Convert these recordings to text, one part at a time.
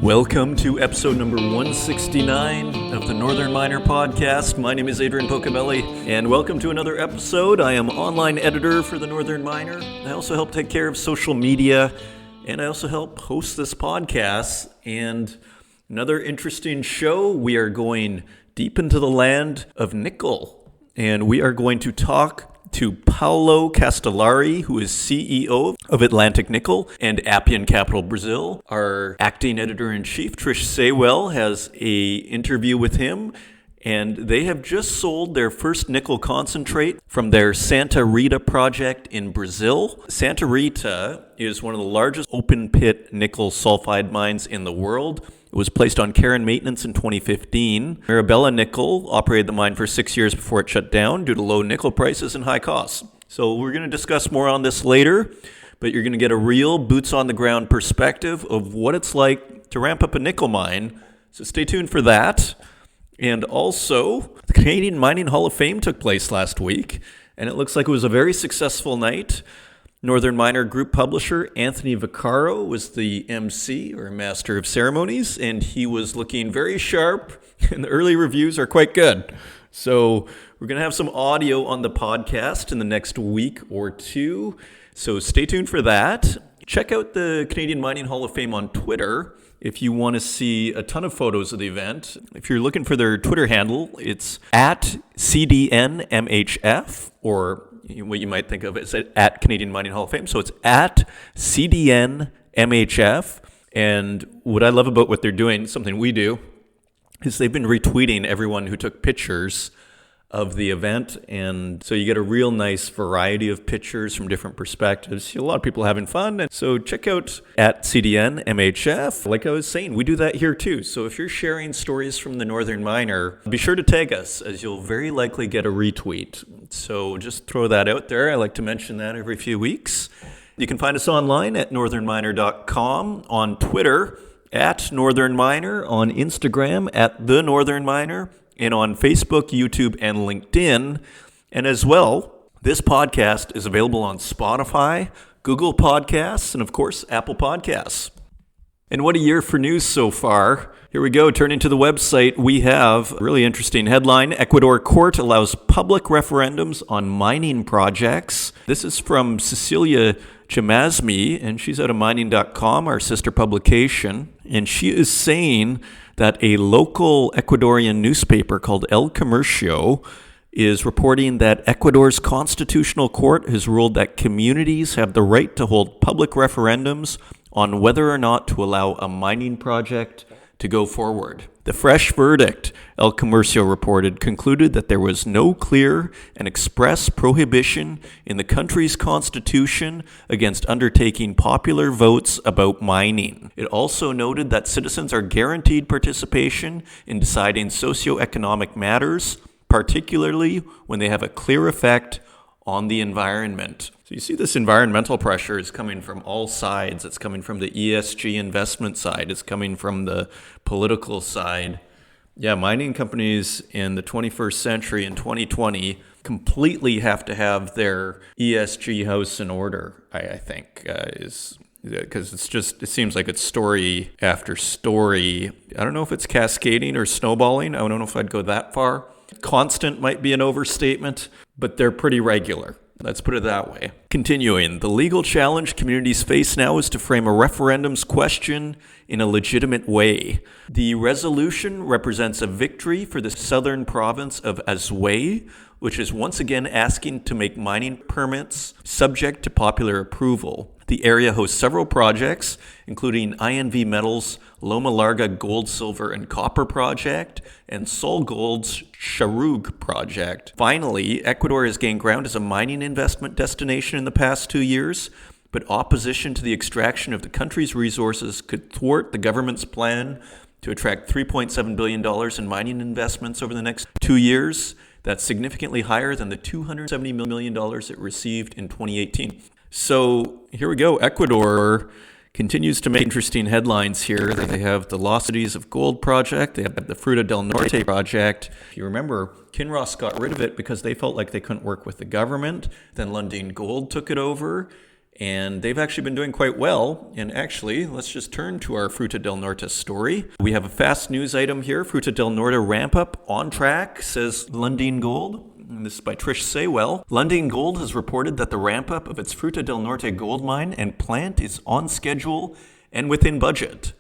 Welcome to episode number 169 of the Northern Miner Podcast. My name is Adrian Pocobelli, and welcome to another episode. I am online editor for the Northern Miner. I also help take care of social media, and I also help host this podcast. And another interesting show, we are going deep into the land of nickel, and we are going to talk to Paulo Castellari, who is CEO of Atlantic Nickel and Appian Capital Brazil. Our acting editor-in-chief, Trish Saywell, has an interview with him, and they have just sold their first nickel concentrate from their Santa Rita project in Brazil. Santa Rita is one of the largest open-pit nickel sulfide mines in the world. It was placed on care and maintenance in 2015. Mirabela Nickel operated the mine for 6 years before it shut down due to low nickel prices and high costs. So we're going to discuss more on this later, but you're going to get a real boots-on-the-ground perspective of what it's like to ramp up a nickel mine. So stay tuned for that. And also, the Canadian Mining Hall of Fame took place last week, and it looks like it was a very successful night. Northern Miner Group publisher Anthony Vaccaro was the MC, or Master of Ceremonies, and he was looking very sharp, and the early reviews are quite good. So we're going to have some audio on the podcast in the next week or two, so stay tuned for that. Check out the Canadian Mining Hall of Fame on Twitter if you want to see a ton of photos of the event. If you're looking for their Twitter handle, it's at CDNMHF, or what you might think of as at Canadian Mining Hall of Fame. So it's at CDNMHF. And what I love about what they're doing, something we do, is they've been retweeting everyone who took pictures of the event. And so you get a real nice variety of pictures from different perspectives. A lot of people having fun. And so check out at CDNMHF. Like I was saying, we do that here too. So if you're sharing stories from the Northern Miner, be sure to tag us, as you'll very likely get a retweet. So just throw that out there. I like to mention that every few weeks. You can find us online at northernminer.com, on Twitter at Northern Miner, on Instagram at The Northern Miner, and on Facebook, YouTube, and LinkedIn. And as well, this podcast is available on Spotify, Google Podcasts, and of course, Apple Podcasts. And what a year for news so far. Here we go, turning to the website, we have a really interesting headline. Ecuador court allows public referendums on mining projects. This is from Cecilia Jamasmi, and she's out of mining.com, our sister publication. And she is saying that a local Ecuadorian newspaper called El Comercio is reporting that Ecuador's constitutional court has ruled that communities have the right to hold public referendums on whether or not to allow a mining project to go forward. The fresh verdict, El Comercio reported, concluded that there was no clear and express prohibition in the country's constitution against undertaking popular votes about mining. It also noted that citizens are guaranteed participation in deciding socioeconomic matters, particularly when they have a clear effect on the environment. So you see this environmental pressure is coming from all sides. It's coming from the ESG investment side. It's coming from the political side. Yeah, mining companies in the 21st century in 2020 completely have to have their ESG house in order, I think, because it seems like it's story after story. I don't know if it's cascading or snowballing. I don't know if I'd go that far. Constant might be an overstatement, but they're pretty regular. Let's put it that way. Continuing, the legal challenge communities face now is to frame a referendum's question in a legitimate way. The resolution represents a victory for the southern province of Azuay, which is once again asking to make mining permits subject to popular approval. The area hosts several projects, including INV Metals' Loma Larga Gold, Silver, and Copper project, and SolGold's Charug project. Finally, Ecuador has gained ground as a mining investment destination in the past 2 years, but opposition to the extraction of the country's resources could thwart the government's plan to attract $3.7 billion in mining investments over the next 2 years. That's significantly higher than the $270 million it received in 2018. So here we go. Ecuador continues to make interesting headlines here. They have the Los Cities of Gold project. They have the Fruta del Norte project. If you remember, Kinross got rid of it because they felt like they couldn't work with the government. Then Lundin Gold took it over. And they've actually been doing quite well. And actually, let's just turn to our Fruta del Norte story. We have a fast news item here. Fruta del Norte ramp up on track, says Lundin Gold. And this is by Trish Saywell. Lundin Gold has reported that the ramp up of its Fruta del Norte gold mine and plant is on schedule and within budget.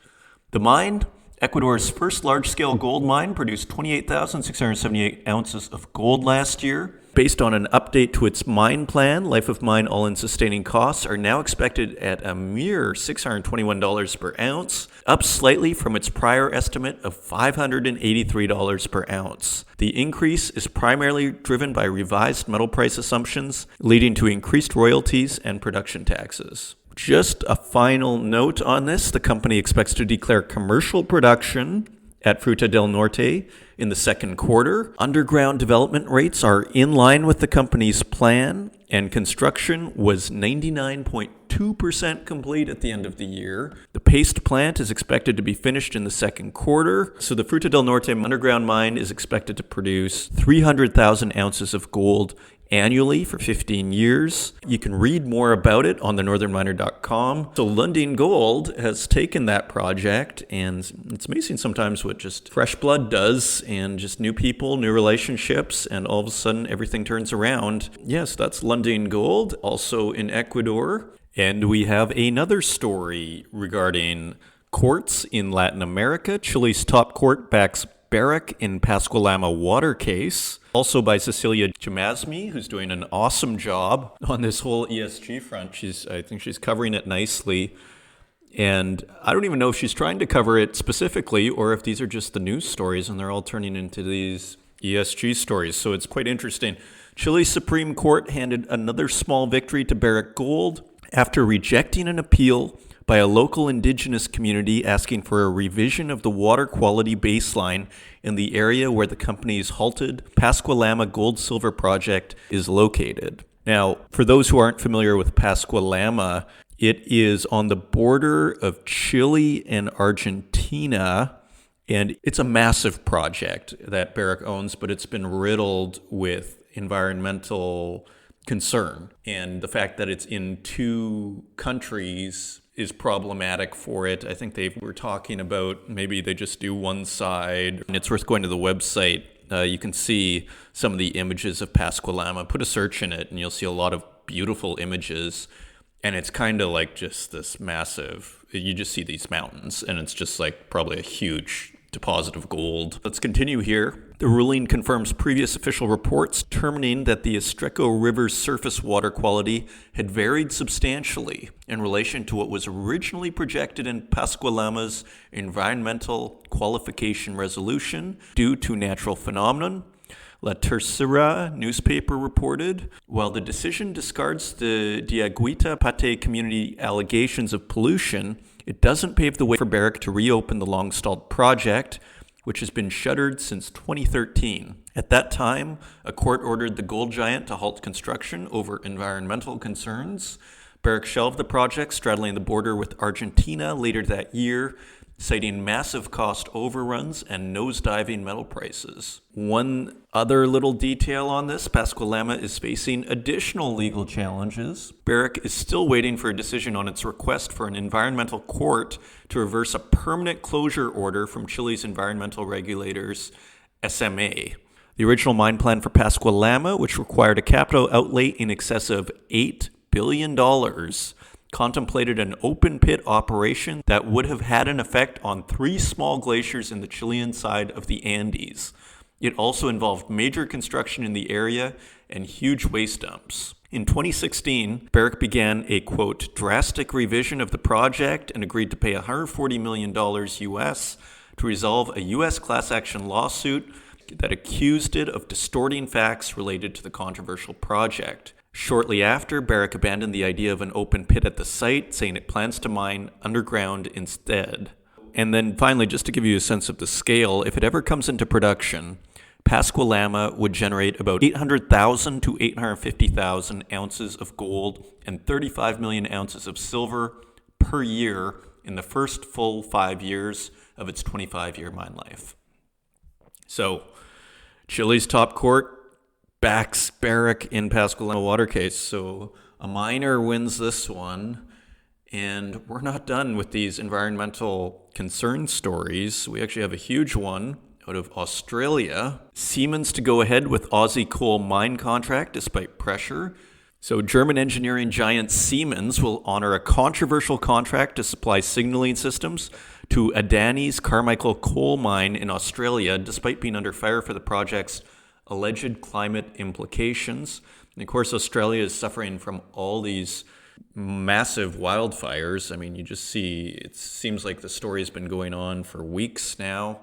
The mine, Ecuador's first large-scale gold mine, produced 28,678 ounces of gold last year. Based on an update to its mine plan, life of mine all-in sustaining costs are now expected at a mere $621 per ounce, up slightly from its prior estimate of $583 per ounce. The increase is primarily driven by revised metal price assumptions, leading to increased royalties and production taxes. Just a final note on this, the company expects to declare commercial production at Fruta del Norte in the second quarter. Underground development rates are in line with the company's plan, and construction was 99.2% complete at the end of the year. The paste plant is expected to be finished in the second quarter, so the Fruta del Norte underground mine is expected to produce 300,000 ounces of gold annually for 15 years. You can read more about it on thenorthernminer.com. So Lundin Gold has taken that project, and it's amazing sometimes what just fresh blood does, and just new people, new relationships, and all of a sudden everything turns around. Yes, that's Lundin Gold, also in Ecuador. And we have another story regarding courts in Latin America. Chile's top court backs Barrick in Pascua-Lama water case. Also by Cecilia Jamasmi, who's doing an awesome job on this whole ESG front. I think she's covering it nicely. And I don't even know if she's trying to cover it specifically or if these are just the news stories and they're all turning into these ESG stories. So it's quite interesting. Chile's Supreme Court handed another small victory to Barrick Gold after rejecting an appeal by a local indigenous community asking for a revision of the water quality baseline in the area where the company's halted Pascua-Lama gold-silver project is located. Now, for those who aren't familiar with Pascua-Lama, it is on the border of Chile and Argentina, and it's a massive project that Barrick owns, but it's been riddled with environmental concern. And the fact that it's in two countries is problematic for it. I think they were talking about maybe they just do one side. And it's worth going to the website. You can see some of the images of Pascua-Lama. Put a search in it and you'll see a lot of beautiful images. And it's kind of like just this massive, you just see these mountains and it's just like probably a huge deposit of gold. Let's continue here. The ruling confirms previous official reports determining that the Estrecho River's surface water quality had varied substantially in relation to what was originally projected in Pascua-Lama's environmental qualification resolution due to natural phenomenon. La Tercera newspaper reported, while the decision discards the Diaguita Pate community allegations of pollution, it doesn't pave the way for Barrick to reopen the long-stalled project, which has been shuttered since 2013. At that time, a court ordered the gold giant to halt construction over environmental concerns. Barrick shelved the project, straddling the border with Argentina later that year, citing massive cost overruns and nosediving metal prices. One other little detail on this, Pascua-Lama is facing additional legal challenges. Barrick is still waiting for a decision on its request for an environmental court to reverse a permanent closure order from Chile's environmental regulators, SMA. The original mine plan for Pascua-Lama, which required a capital outlay in excess of $8 billion, contemplated an open pit operation that would have had an effect on 3 small glaciers in the Chilean side of the Andes. It also involved major construction in the area and huge waste dumps. In 2016, Barrick began a, quote, drastic revision of the project and agreed to pay $140 million US to resolve a US class action lawsuit that accused it of distorting facts related to the controversial project. Shortly after, Barrick abandoned the idea of an open pit at the site, saying it plans to mine underground instead. And then finally, just to give you a sense of the scale, if it ever comes into production, Pascua-Lama would generate about 800,000 to 850,000 ounces of gold and 35 million ounces of silver per year in the first full 5 years of its 25-year mine life. So, Chile's top court backs Barrick in Pascua-Lama water case. So a miner wins this one. And we're not done with these environmental concern stories. We actually have a huge one out of Australia. Siemens to go ahead with Aussie coal mine contract despite pressure. So German engineering giant Siemens will honor a controversial contract to supply signaling systems to Adani's Carmichael coal mine in Australia, despite being under fire for the project's alleged climate implications. And of course, Australia is suffering from all these massive wildfires. I mean, you just see, it seems like the story has been going on for weeks now,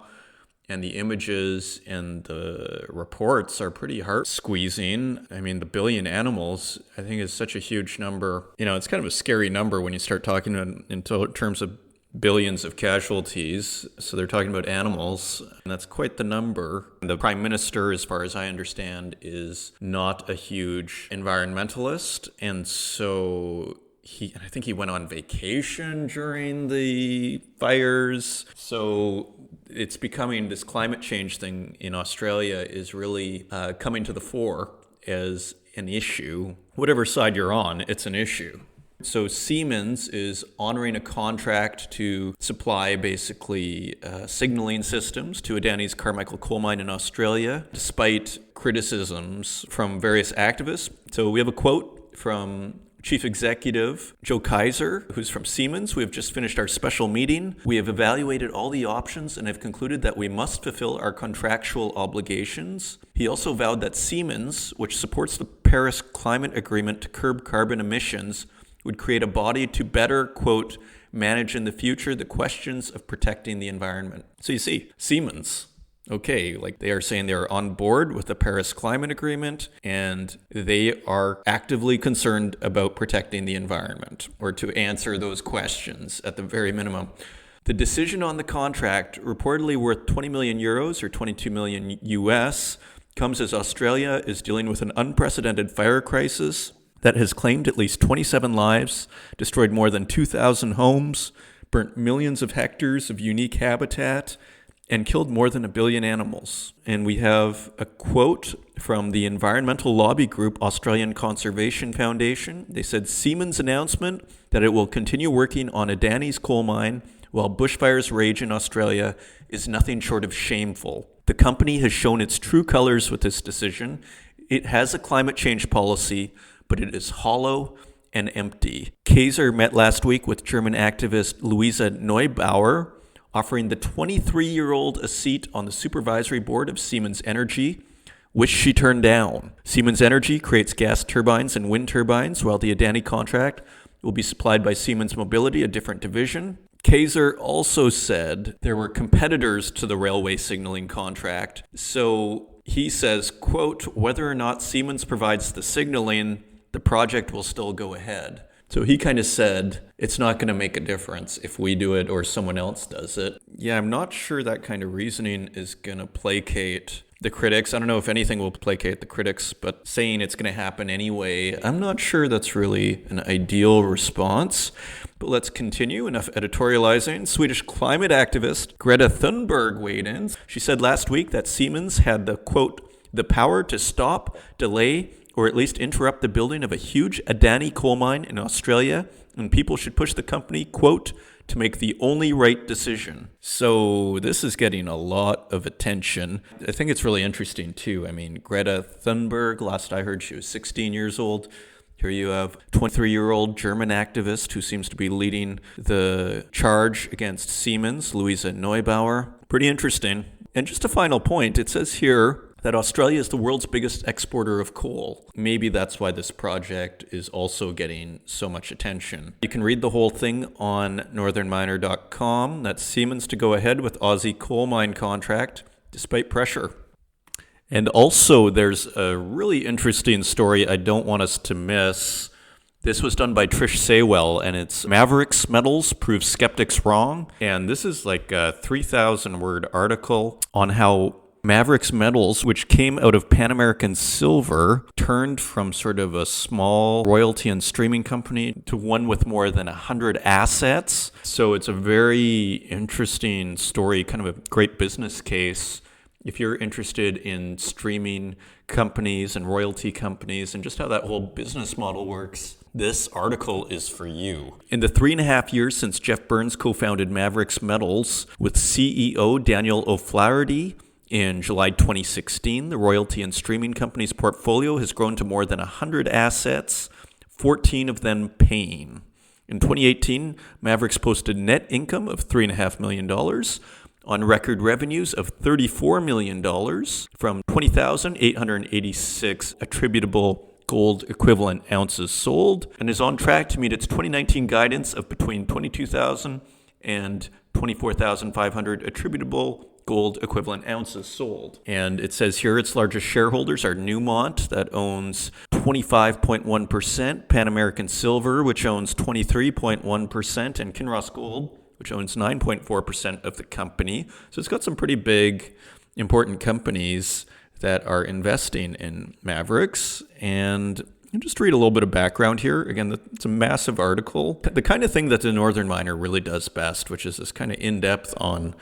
and the images and the reports are pretty heart-squeezing. I mean, the billion animals, I think, is such a huge number. You know, it's kind of a scary number when you start talking in terms of billions of casualties. So they're talking about animals, and that's quite the number. The Prime Minister, as far as I understand, is not a huge environmentalist, and so I think he went on vacation during the fires. So it's becoming, this climate change thing in Australia is really coming to the fore as an issue. Whatever side you're on, it's an issue. So Siemens is honoring a contract to supply basically signaling systems to Adani's Carmichael coal mine in Australia, despite criticisms from various activists. So we have a quote from Chief Executive Joe Kaiser, who's from Siemens. We have just finished our special meeting. We have evaluated all the options and have concluded that we must fulfill our contractual obligations. He also vowed that Siemens, which supports the Paris Climate Agreement to curb carbon emissions, would create a body to better, quote, manage in the future the questions of protecting the environment. So you see, Siemens, okay, like they are saying they're on board with the Paris Climate Agreement and they are actively concerned about protecting the environment, or to answer those questions at the very minimum. The decision on the contract, reportedly worth 20 million euros or 22 million US, comes as Australia is dealing with an unprecedented fire crisis that has claimed at least 27 lives, destroyed more than 2,000 homes, burnt millions of hectares of unique habitat, and killed more than 1 billion animals. And we have a quote from the environmental lobby group Australian Conservation Foundation. They said, Siemens' announcement that it will continue working on Adani's coal mine while bushfires rage in Australia is nothing short of shameful. The company has shown its true colors with this decision. It has a climate change policy, but it is hollow and empty. Kaiser met last week with German activist Luisa Neubauer, offering the 23-year-old a seat on the supervisory board of Siemens Energy, which she turned down. Siemens Energy creates gas turbines and wind turbines, while the Adani contract will be supplied by Siemens Mobility, a different division. Kaiser also said there were competitors to the railway signaling contract. So he says, quote, whether or not Siemens provides the signaling, the project will still go ahead. So he kind of said, it's not going to make a difference if we do it or someone else does it. Yeah, I'm not sure that kind of reasoning is going to placate the critics. I don't know if anything will placate the critics, but saying it's going to happen anyway, I'm not sure that's really an ideal response. But let's continue. Enough editorializing. Swedish climate activist Greta Thunberg weighed in. She said last week that Siemens had the, quote, the power to stop, delay, or at least interrupt the building of a huge Adani coal mine in Australia, and people should push the company, quote, to make the only right decision. So this is getting a lot of attention. I think it's really interesting too. I mean, Greta Thunberg, last I heard she was 16 years old. Here you have a 23-year-old German activist who seems to be leading the charge against Siemens, Luisa Neubauer. Pretty interesting. And just a final point, it says here that Australia is the world's biggest exporter of coal. Maybe that's why this project is also getting so much attention. You can read the whole thing on northernminer.com. That's Siemens to go ahead with Aussie coal mine contract, despite pressure. And also, there's a really interesting story I don't want us to miss. This was done by Trish Saywell, and it's Mavericks Metals Prove Skeptics Wrong. And this is like a 3,000-word article on how Mavericks Metals, which came out of Pan American Silver, turned from sort of a small royalty and streaming company to one with more than 100 assets. So it's a very interesting story, kind of a great business case. If you're interested in streaming companies and royalty companies and just how that whole business model works, This article is for you. In the 3.5 years since Jeff Burns co-founded Maverix Metals with CEO Daniel O'Flaherty in July 2016, the royalty and streaming company's portfolio has grown to more than 100 assets, 14 of them paying. In 2018, Maverix posted net income of $3.5 million on record revenues of $34 million from 20,886 attributable gold equivalent ounces sold, and is on track to meet its 2019 guidance of between 22,000 and 24,500 attributable gold equivalent ounces sold. And it says here its largest shareholders are Newmont, that owns 25.1%, Pan American Silver, which owns 23.1%, and Kinross Gold, which owns 9.4% of the company. So it's got some pretty big, important companies that are investing in Maverix. And I'll just read a little bit of background here. Again, it's a massive article. The kind of thing that the Northern Miner really does best, which is this kind of in-depth on,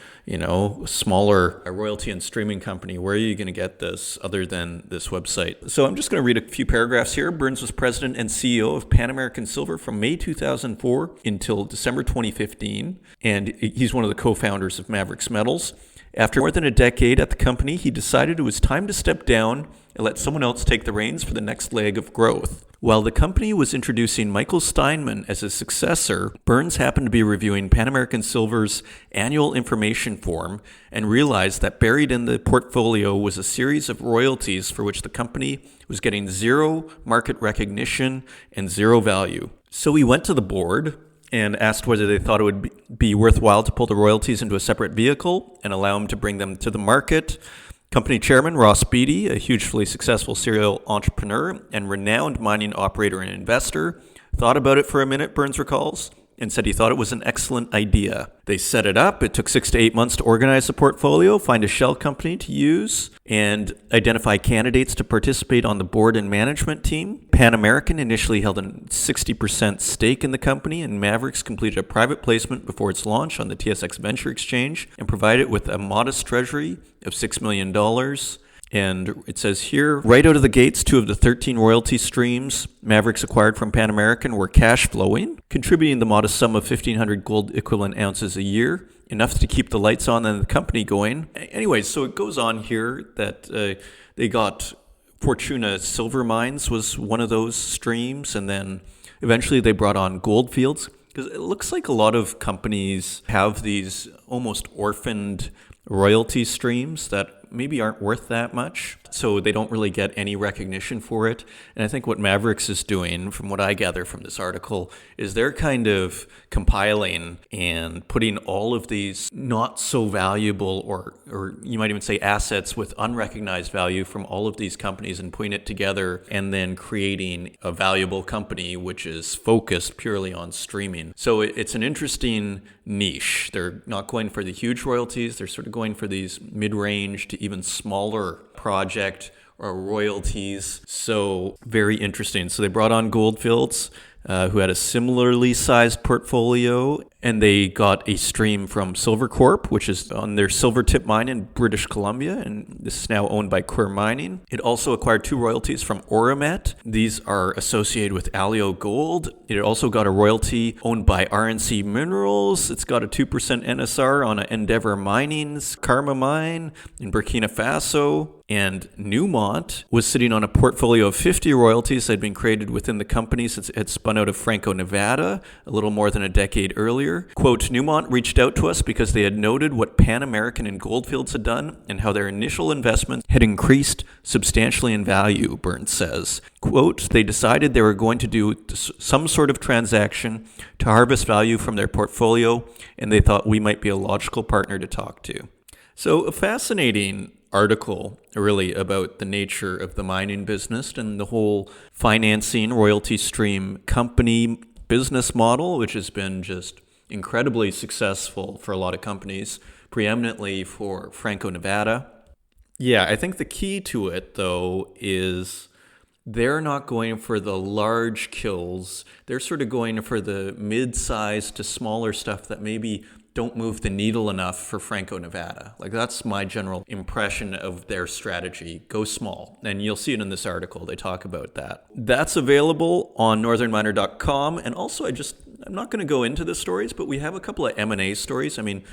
smaller royalty and streaming company. Where are you going to get this other than this website? So I'm just going to read a few paragraphs here. Burns was president and CEO of Pan American Silver from May 2004 until December 2015. And he's one of the co-founders of Maverix Metals. After more than a decade at the company, he decided it was time to step down and let someone else take the reins for the next leg of growth. While the company was introducing Michael Steinman as his successor, Burns happened to be reviewing Pan American Silver's annual information form and realized that buried in the portfolio was a series of royalties for which the company was getting zero market recognition and zero value. So he went to the board and asked whether they thought it would be worthwhile to pull the royalties into a separate vehicle and allow him to bring them to the market. Company chairman Ross Beatty, a hugely successful serial entrepreneur and renowned mining operator and investor, thought about it for a minute, Burns recalls, and said he thought it was an excellent idea. They set it up. It took 6 to 8 months to organize the portfolio, find a shell company to use, and identify candidates to participate on the board and management team. Pan American initially held a 60% stake in the company, and Maverix completed a private placement before its launch on the TSX Venture Exchange and provided it with a modest treasury of $6 million. And it says here, right out of the gates, 2 of the 13 royalty streams Maverix acquired from Pan American were cash flowing, contributing the modest sum of 1,500 gold equivalent ounces a year, enough to keep the lights on and the company going. Anyways, so it goes on here that they got Fortuna Silver Mines was one of those streams, and then eventually they brought on Goldfields, because it looks like a lot of companies have these almost orphaned royalty streams that maybe aren't worth that much, so they don't really get any recognition for it. And I think what Maverix is doing, from what I gather from this article, is they're kind of compiling and putting all of these not so valuable, or you might even say assets with unrecognized value from all of these companies, and putting it together and then creating a valuable company which is focused purely on streaming. So it's an interesting niche. They're not going for the huge royalties. They're sort of going for these mid-range to even smaller project or royalties. So very interesting. So they brought on Goldfields, who had a similarly sized portfolio, and they got a stream from Silvercorp, which is on their Silvertip mine in British Columbia, and this is now owned by Coeur Mining. It also acquired 2 royalties from Auramet. These are associated with Alio Gold. It also got a royalty owned by RNC Minerals. It's got a 2% NSR on Endeavour Mining's Karma Mine in Burkina Faso. And Newmont was sitting on a portfolio of 50 royalties that had been created within the company since it had spun out of Franco-Nevada a little more than a decade earlier. Quote, Newmont reached out to us because they had noted what Pan American and Goldfields had done and how their initial investment had increased substantially in value, Burns says. Quote, they decided they were going to do some sort of transaction to harvest value from their portfolio, and they thought we might be a logical partner to talk to. So a fascinating article, really, about the nature of the mining business and the whole financing royalty stream company business model, which has been just incredibly successful for a lot of companies, preeminently for Franco-Nevada. Yeah, I think the key to it, though, is they're not going for the large kills. They're sort of going for the mid-sized to smaller stuff that maybe don't move the needle enough for Franco-Nevada. Like, that's my general impression of their strategy. Go small. And you'll see it in this article. They talk about that. That's available on northernminer.com. And also, I'm not going to go into the stories, but we have a couple of M&A stories. I mean,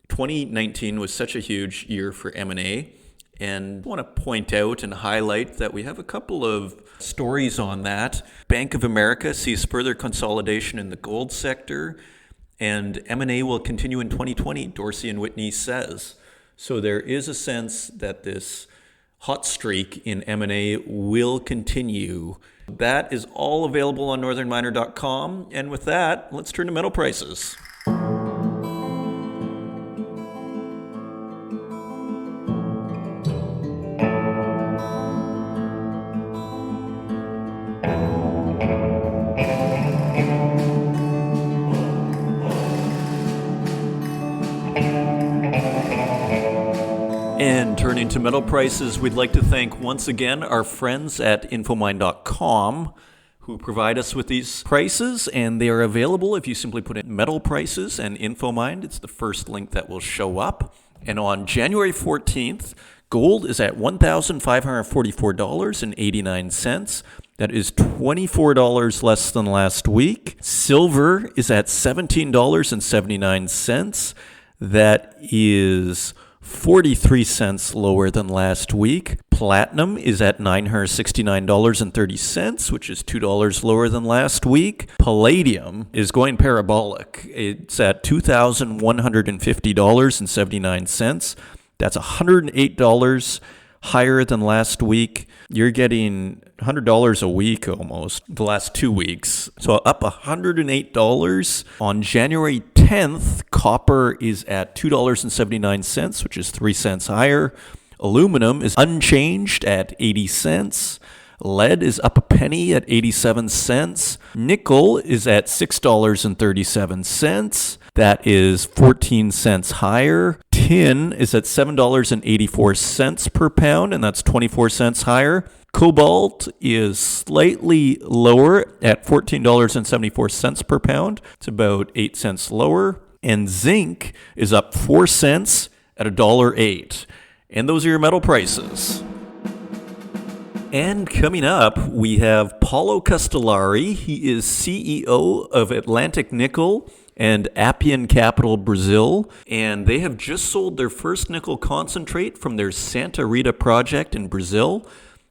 2019 was such a huge year for M&A. And I want to point out and highlight that we have a couple of stories on that. Bank of America sees further consolidation in the gold sector, and M&A will continue in 2020, Dorsey and Whitney says. So there is a sense that this hot streak in M&A will continue. That is all available on northernminer.com. And with that, let's turn to metal prices. And turning to metal prices, we'd like to thank once again our friends at infomine.com who provide us with these prices, and they are available if you simply put in metal prices and Infomine. It's the first link that will show up. And on January 14th, gold is at $1,544.89. That is $24 less than last week. Silver is at $17.79. That is 43 cents lower than last week. Platinum is at $969.30, which is $2 lower than last week. Palladium is going parabolic. It's at $2,150.79. That's $108 higher than last week. You're getting $100 a week almost the last 2 weeks. So up $108. On January 10th, copper is at $2.79, which is 3 cents higher. Aluminum is unchanged at 80 cents. Lead is up a penny at 87 cents. Nickel is at $6.37. That is 14 cents higher. Tin is at $7.84 per pound, and that's 24 cents higher. Cobalt is slightly lower at $14.74 per pound. It's about 8 cents lower. And zinc is up 4 cents at $1.08. And those are your metal prices. And coming up, we have Paulo Castellari. He is CEO of Atlantic Nickel and Appian Capital Brazil, and they have just sold their first nickel concentrate from their Santa Rita project in Brazil.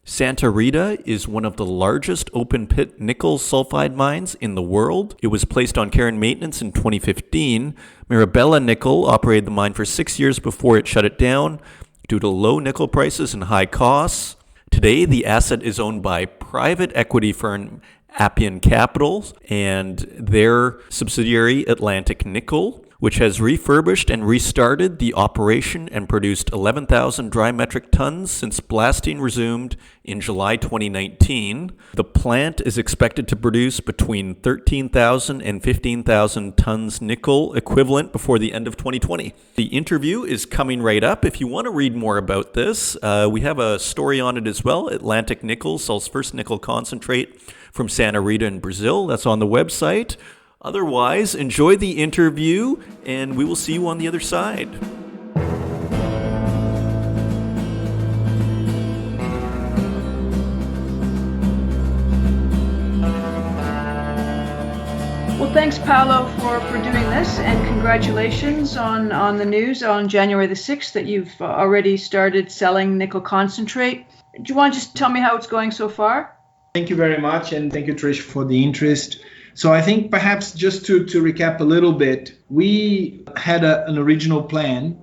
Santa Rita is one of the largest open-pit nickel sulfide mines in the world. It was placed on care and maintenance in 2015. Mirabela Nickel operated the mine for 6 years before it shut it down due to low nickel prices and high costs. Today, the asset is owned by private equity firm Appian Capital and their subsidiary Atlantic Nickel, which has refurbished and restarted the operation and produced 11,000 dry metric tons since blasting resumed in July 2019. The plant is expected to produce between 13,000 and 15,000 tons nickel equivalent before the end of 2020. The interview is coming right up. If you want to read more about this, we have a story on it as well. Atlantic Nickel sells first nickel concentrate from Santa Rita in Brazil. That's on the website. Otherwise, enjoy the interview, and we will see you on the other side. Well, thanks, Paulo, for doing this, and congratulations on the news on January the 6th that you've already started selling nickel concentrate. Do you want to just tell me how it's going so far? Thank you very much, and thank you, Trish, for the interest. So I think perhaps just to recap a little bit, we had an original plan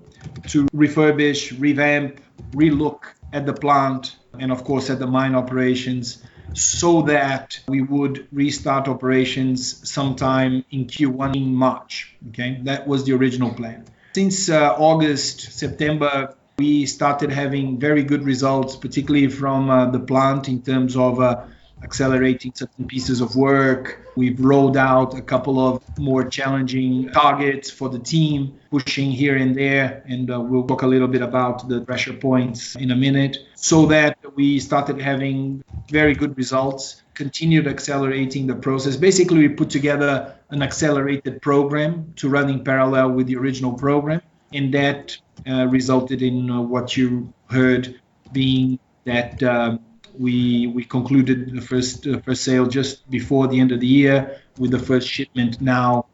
to refurbish, revamp, relook at the plant and, of course, at the mine operations so that we would restart operations sometime in Q1 in March. Okay, that was the original plan. Since August, September, we started having very good results, particularly from the plant in terms of accelerating certain pieces of work. We've rolled out a couple of more challenging targets for the team, pushing here and there, and we'll talk a little bit about the pressure points in a minute, so that we started having very good results. continued accelerating the process. Basically, we put together an accelerated program to run in parallel with the original program, and that resulted in what you heard, being that we concluded the first sale just before the end of the year, with the first shipment now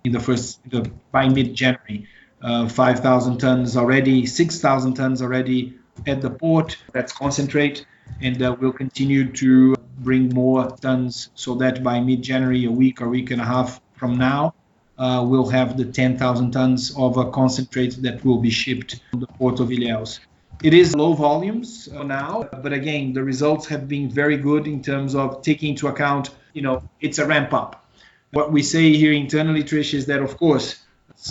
by mid-January. 5,000 tons already, 6,000 tons already at the port. That's concentrate, and we'll continue to bring more tons so that by mid-January, a week and a half from now, we'll have the 10,000 tons of a concentrate that will be shipped to the port of Ilhéus. It is low volumes now, but again, the results have been very good in terms of taking into account, it's a ramp up. What we say here internally, Trish, is that of course,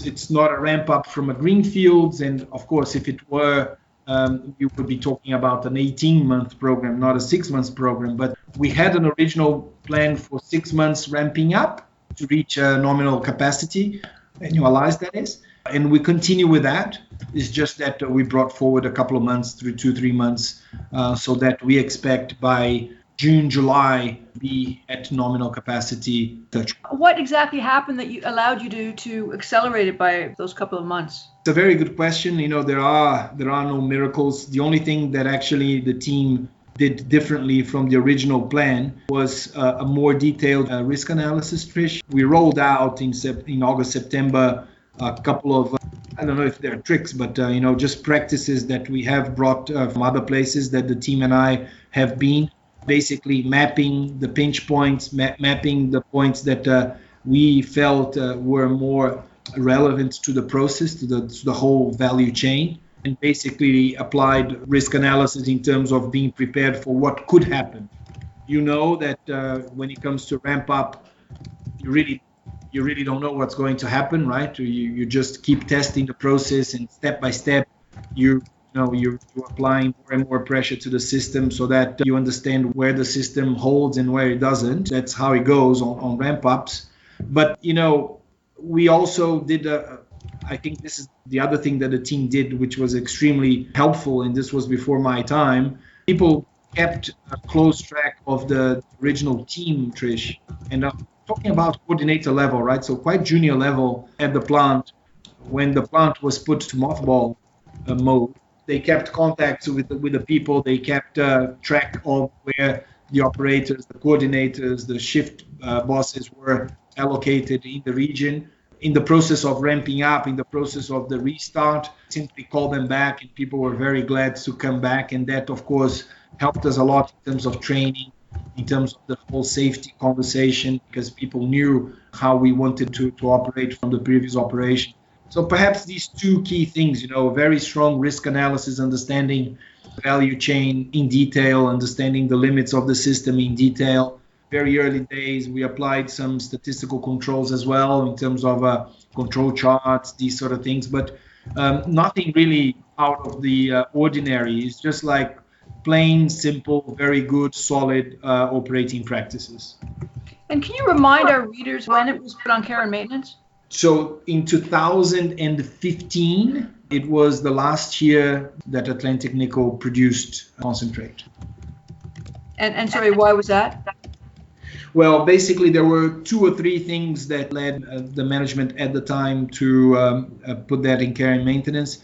it's not a ramp up from a greenfields, and of course, if it were, we would be talking about an 18-month program, not a 6-month program. But we had an original plan for 6 months ramping up to reach a nominal capacity, annualized that is, and we continue with that. It's just that we brought forward a couple of months, through 2-3 months, so that we expect by June, July, be at nominal capacity touch. What exactly happened that allowed you to accelerate it by those couple of months? It's a very good question. There are no miracles. The only thing that actually the team did differently from the original plan was a more detailed risk analysis, Trish. We rolled out in August, September, a couple of, I don't know if they're tricks, but just practices that we have brought from other places that the team and I have been. Basically mapping the pinch points, mapping the points that we felt were more relevant to the process, to the whole value chain, and basically applied risk analysis in terms of being prepared for what could happen. That when it comes to ramp up, you really don't know what's going to happen, right? You just keep testing the process, and step by step, you're applying more and more pressure to the system so that you understand where the system holds and where it doesn't. That's how it goes on ramp ups. But, we also did, I think this is the other thing that the team did, which was extremely helpful, and this was before my time. People kept a close track of the original team, Trish, and I'm talking about coordinator level, right? So quite junior level at the plant. When the plant was put to mothball mode, they kept contact with the people. They kept track of where the operators, the coordinators, the shift bosses were allocated in the region. In the process of ramping up, in the process of the restart, simply called them back, and people were very glad to come back. And that, of course, helped us a lot in terms of training, in terms of the whole safety conversation, because people knew how we wanted to operate from the previous operation. So perhaps these two key things, very strong risk analysis, understanding value chain in detail, understanding the limits of the system in detail. Very early days, we applied some statistical controls as well in terms of control charts, these sort of things, but nothing really out of the ordinary. It's just like plain, simple, very good, solid operating practices. And can you remind our readers when it was put on care and maintenance? So in 2015, it was the last year that Atlantic Nickel produced concentrate. And sorry, why was that? Well, basically, there were 2 or 3 things that led the management at the time to put that in care and maintenance.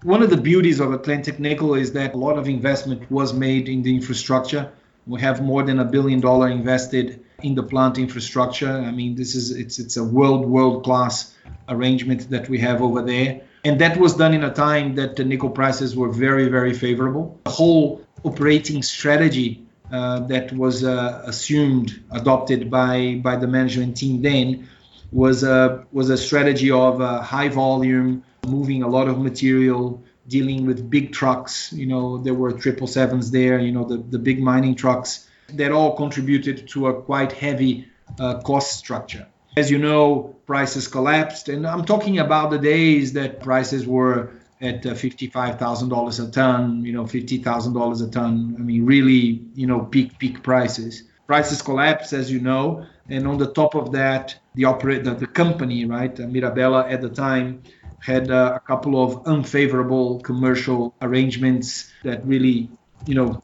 One of the beauties of Atlantic Nickel is that a lot of investment was made in the infrastructure. We have more than $1 billion invested in the plant infrastructure. I mean, it's a world-class arrangement that we have over there. And that was done in a time that the nickel prices were very, very favorable. The whole operating strategy that was adopted by the management team then was a strategy of high volume, moving a lot of material, dealing with big trucks. There were 777s there, the big mining trucks that all contributed to a quite heavy cost structure. As you know, prices collapsed, and I'm talking about the days that prices were at $55,000 a ton, $50,000 a ton. I mean, really, peak prices. Prices collapsed, as you know, and on the top of that, the company, right, Mirabela at the time, had a couple of unfavorable commercial arrangements that really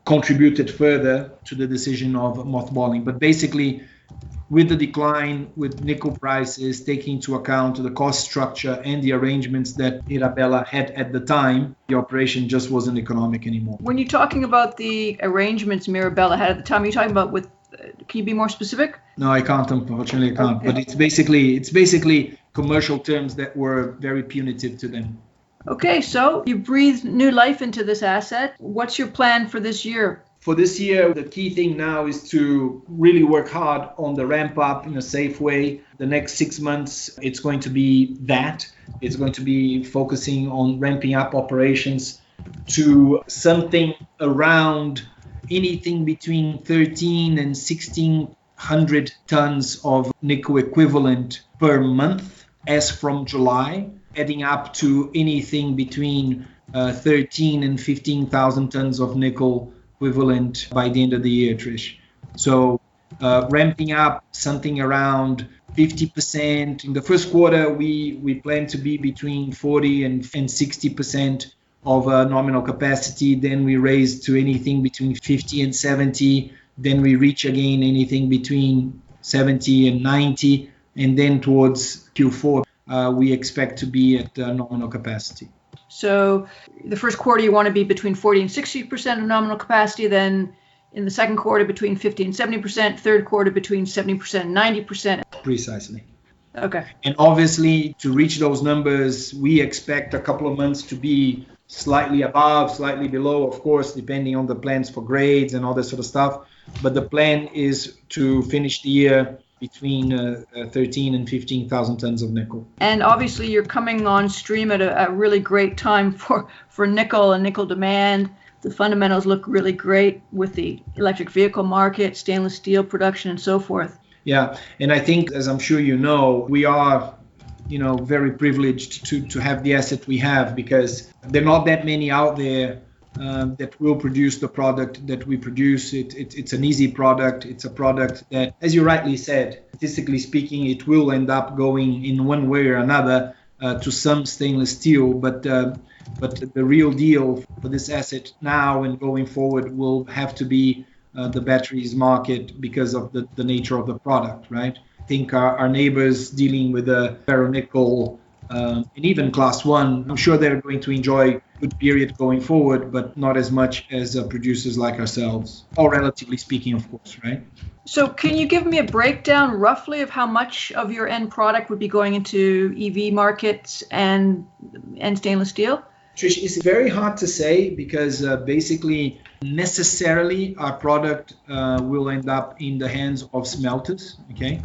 contributed further to the decision of mothballing. But basically, with the decline, with nickel prices, taking into account the cost structure and the arrangements that Mirabela had at the time, the operation just wasn't economic anymore. When you're talking about the arrangements Mirabela had at the time, are you talking about can you be more specific? No, I can't, unfortunately I can't. Okay. But it's basically commercial terms that were very punitive to them. Okay, so you breathed new life into this asset. What's your plan for this year? For this year, the key thing now is to really work hard on the ramp up in a safe way. The next 6 months, it's going to be that. It's going to be focusing on ramping up operations to something around anything between 13 and 1,600 tons of nickel equivalent per month as from July, adding up to anything between 13 and 15,000 tons of nickel equivalent by the end of the year, Trish. So ramping up something around 50%. In the first quarter, we plan to be between 40 and 60% of nominal capacity. Then we raise to anything between 50 and 70. Then we reach again anything between 70 and 90. And then towards Q4, we expect to be at nominal capacity. So the first quarter, you want to be between 40 and 60% of nominal capacity. Then in the second quarter, between 50 and 70%. Third quarter, between 70% and 90%. Precisely. Okay. And obviously, to reach those numbers, we expect a couple of months to be slightly above, slightly below, of course, depending on the plans for grades and all that sort of stuff. But the plan is to finish the year between 13 and 15,000 tons of nickel. And obviously you're coming on stream at a really great time for nickel and nickel demand. The fundamentals look really great with the electric vehicle market, stainless steel production, and so forth. Yeah, and I think, as I'm sure you know, we are very privileged to have the asset we have, because there are not that many out there that will produce the product that we produce. It's an easy product. It's a product that, as you rightly said, statistically speaking, it will end up going in one way or another to some stainless steel. But the real deal for this asset now and going forward will have to be the batteries market, because of the nature of the product, right? I think our neighbors dealing with the ferronickel and even class 1, I'm sure they're going to enjoy a good period going forward, but not as much as producers like ourselves, or relatively speaking, of course, right? So can you give me a breakdown roughly of how much of your end product would be going into EV markets and stainless steel? Trish, it's very hard to say, because basically, necessarily, our product will end up in the hands of smelters, okay?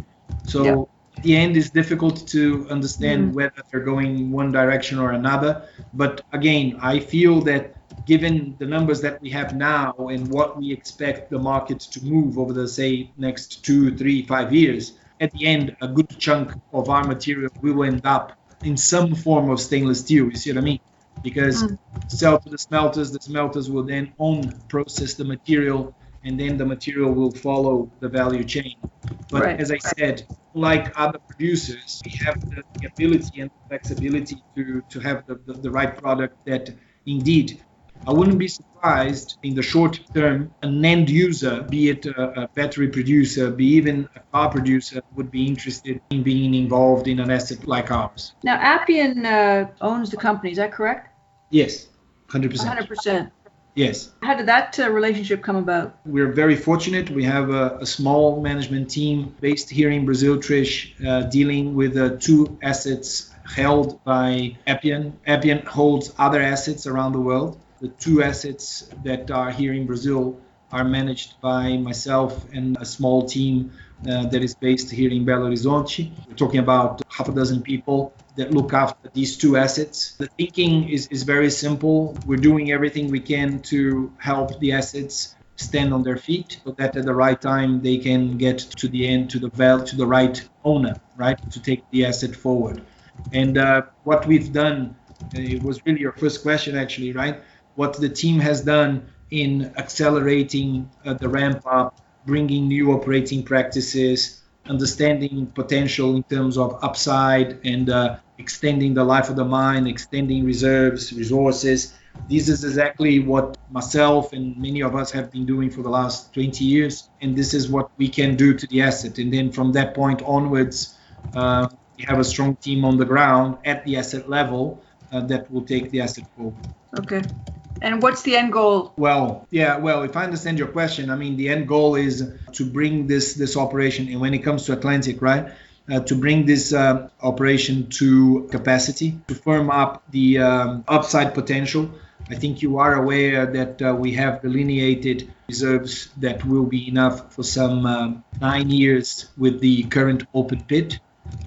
So yep. At the end, it's difficult to understand whether they're going one direction or another. But again, I feel that given the numbers that we have now and what we expect the market to move over the, say, next 2, 3, 5 years, at the end, a good chunk of our material will end up in some form of stainless steel. You see what I mean? Because sell to the smelters will then process the material, and then the material will follow the value chain. But right. As I said, like other producers, we have the ability and the flexibility to have the right product that indeed, I wouldn't be surprised in the short term, an end user, be it a battery producer, be even a car producer, would be interested in being involved in an asset like ours. Now, Appian owns the company, is that correct? Yes, 100%. 100%. Yes. How did that relationship come about? We're very fortunate. We have a small management team based here in Brazil, Trish, dealing with 2 assets held by Appian. Appian holds other assets around the world. The 2 assets that are here in Brazil are managed by myself and a small team that is based here in Belo Horizonte. We're talking about half a dozen people that look after these 2 assets. The thinking is very simple. We're doing everything we can to help the assets stand on their feet, so that at the right time they can get to the end, to the right owner, right, to take the asset forward. And what we've done, it was really your first question actually, right? What the team has done in accelerating the ramp up, bringing new operating practices, understanding potential in terms of upside, and extending the life of the mine, extending reserves, resources. This is exactly what myself and many of us have been doing for the last 20 years, and this is what we can do to the asset. And then from that point onwards, we have a strong team on the ground at the asset level that will take the asset forward. Okay. And what's the end goal? Well, if I understand your question, I mean, the end goal is to bring this operation, and when it comes to Atlantic, right, to bring this operation to capacity, to firm up the upside potential. I think you are aware that we have delineated reserves that will be enough for some 9 years with the current open pit.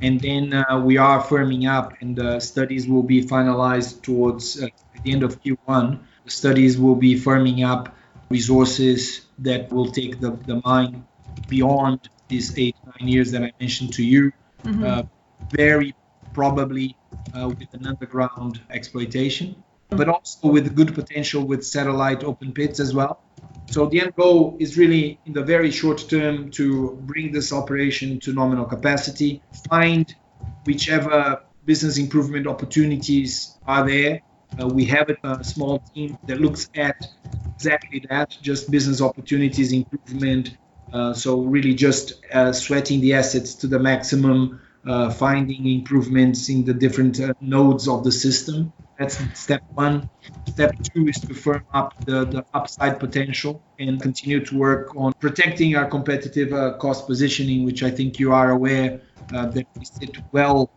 And then we are firming up, and studies will be finalized towards at the end of Q1. The studies will be firming up resources that will take the mine beyond these 8-9 years that I mentioned to you. Very probably with an underground exploitation, but also with good potential with satellite open pits as well. So the end goal is really in the very short term to bring this operation to nominal capacity, find whichever business improvement opportunities are there. We have a small team that looks at exactly that, just business opportunities improvement. So really just sweating the assets to the maximum, finding improvements in the different nodes of the system. That's step one. Step two is to firm up the upside potential and continue to work on protecting our competitive cost positioning, which I think you are aware that we sit well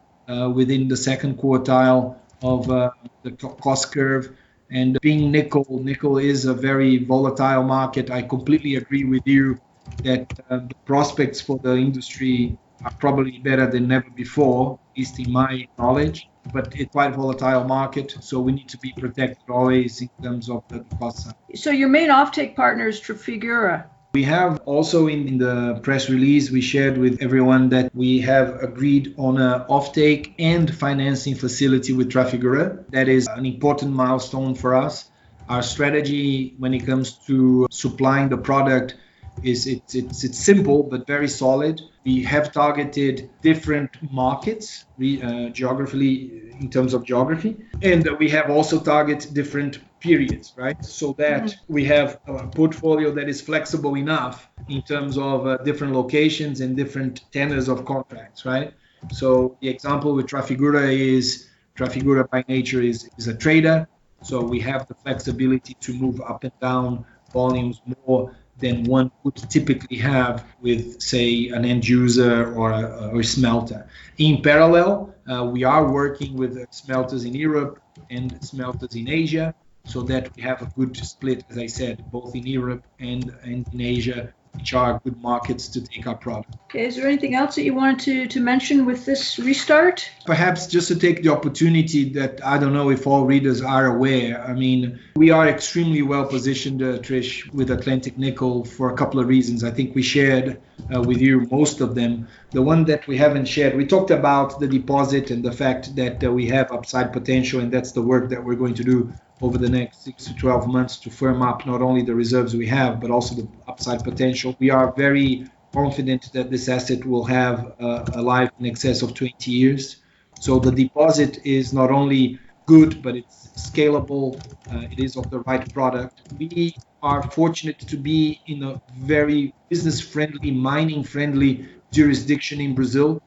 within the second quartile of the cost curve. And being nickel is a very volatile market. I completely agree with you that the prospects for the industry are probably better than never before, at least in my knowledge. But it's quite a volatile market, so we need to be protected always in terms of the cost side. So your main offtake partner is Trafigura. We have also in the press release, we shared with everyone that we have agreed on an offtake and financing facility with Trafigura. That is an important milestone for us. Our strategy when it comes to supplying the product is it's simple but very solid. We have targeted different markets geographically in terms of geography, and we have also targeted different periods, right? So that we have a portfolio that is flexible enough in terms of different locations and different tenors of contracts, right? So the example with Trafigura is Trafigura by nature is a trader, so we have the flexibility to move up and down volumes more than one would typically have with, say, an end user or a smelter. In parallel, we are working with smelters in Europe and smelters in Asia, so that we have a good split, as I said, both in Europe and in Asia, which are good markets to take our product. Okay, is there anything else that you wanted to mention with this restart? Perhaps just to take the opportunity that I don't know if all readers are aware. I mean, we are extremely well positioned, Trish, with Atlantic Nickel for a couple of reasons. I think we shared with you most of them. The one that we haven't shared, we talked about the deposit and the fact that we have upside potential, and that's the work that we're going to do over the next 6 to 12 months to firm up not only the reserves we have, but also the upside potential. We are very confident that this asset will have a life in excess of 20 years. So the deposit is not only good, but it's scalable. It is of the right product. We are fortunate to be in a very business-friendly, mining-friendly jurisdiction in Brazil.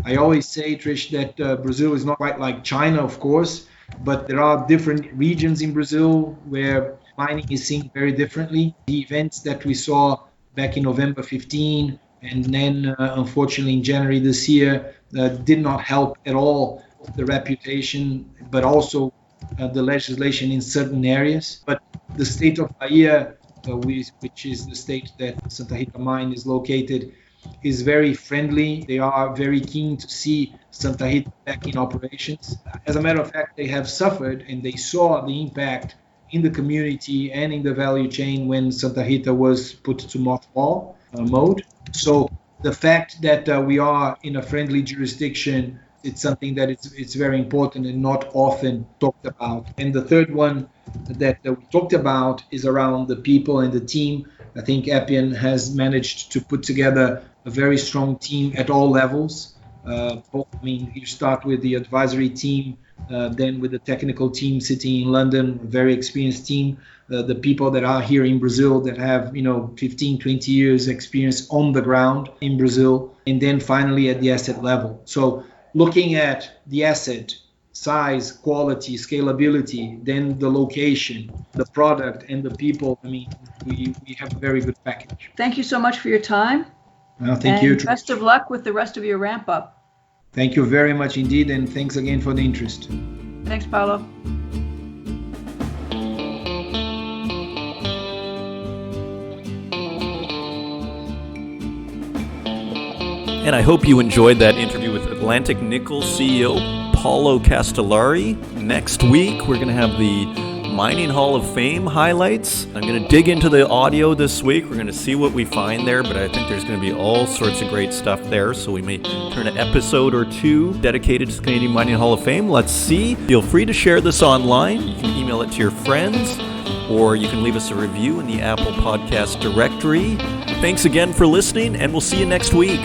I always say, Trish, that Brazil is not quite like China, of course, but there are different regions in Brazil where mining is seen very differently. The events that we saw back in November 15 and then unfortunately in January this year did not help at all the reputation, but also the legislation in certain areas. But the state of Bahia, which is the state that Santa Rita mine is located, is very friendly. They are very keen to see Santa Rita back in operations. As a matter of fact, they have suffered and they saw the impact in the community and in the value chain when Santa Rita was put to mothball mode. So the fact that we are in a friendly jurisdiction, it's something that it's very important and not often talked about. And the third one that we talked about is around the people and the team. I think Appian has managed to put together a very strong team at all levels. You start with the advisory team, then with the technical team sitting in London, a very experienced team, the people that are here in Brazil that have 15, 20 years experience on the ground in Brazil, and then finally at the asset level. So looking at the asset, size, quality, scalability, then the location, the product, and the people, we have a very good package. Thank you so much for your time. Thank you. Best of luck with the rest of your ramp up. Thank you very much indeed, and thanks again for the interest. Thanks, Paulo. And I hope you enjoyed that interview with Atlantic Nickel CEO Paulo Castellari. Next week, we're going to have the Mining Hall of Fame highlights. I'm going to dig into the audio this week. We're going to see what we find there, but I think there's going to be all sorts of great stuff there, so we may turn an episode or two dedicated to the Canadian Mining Hall of Fame. Let's see. Feel free to share this online. You can email it to your friends, or you can leave us a review in the Apple Podcast directory. Thanks again for listening, and we'll see you next week.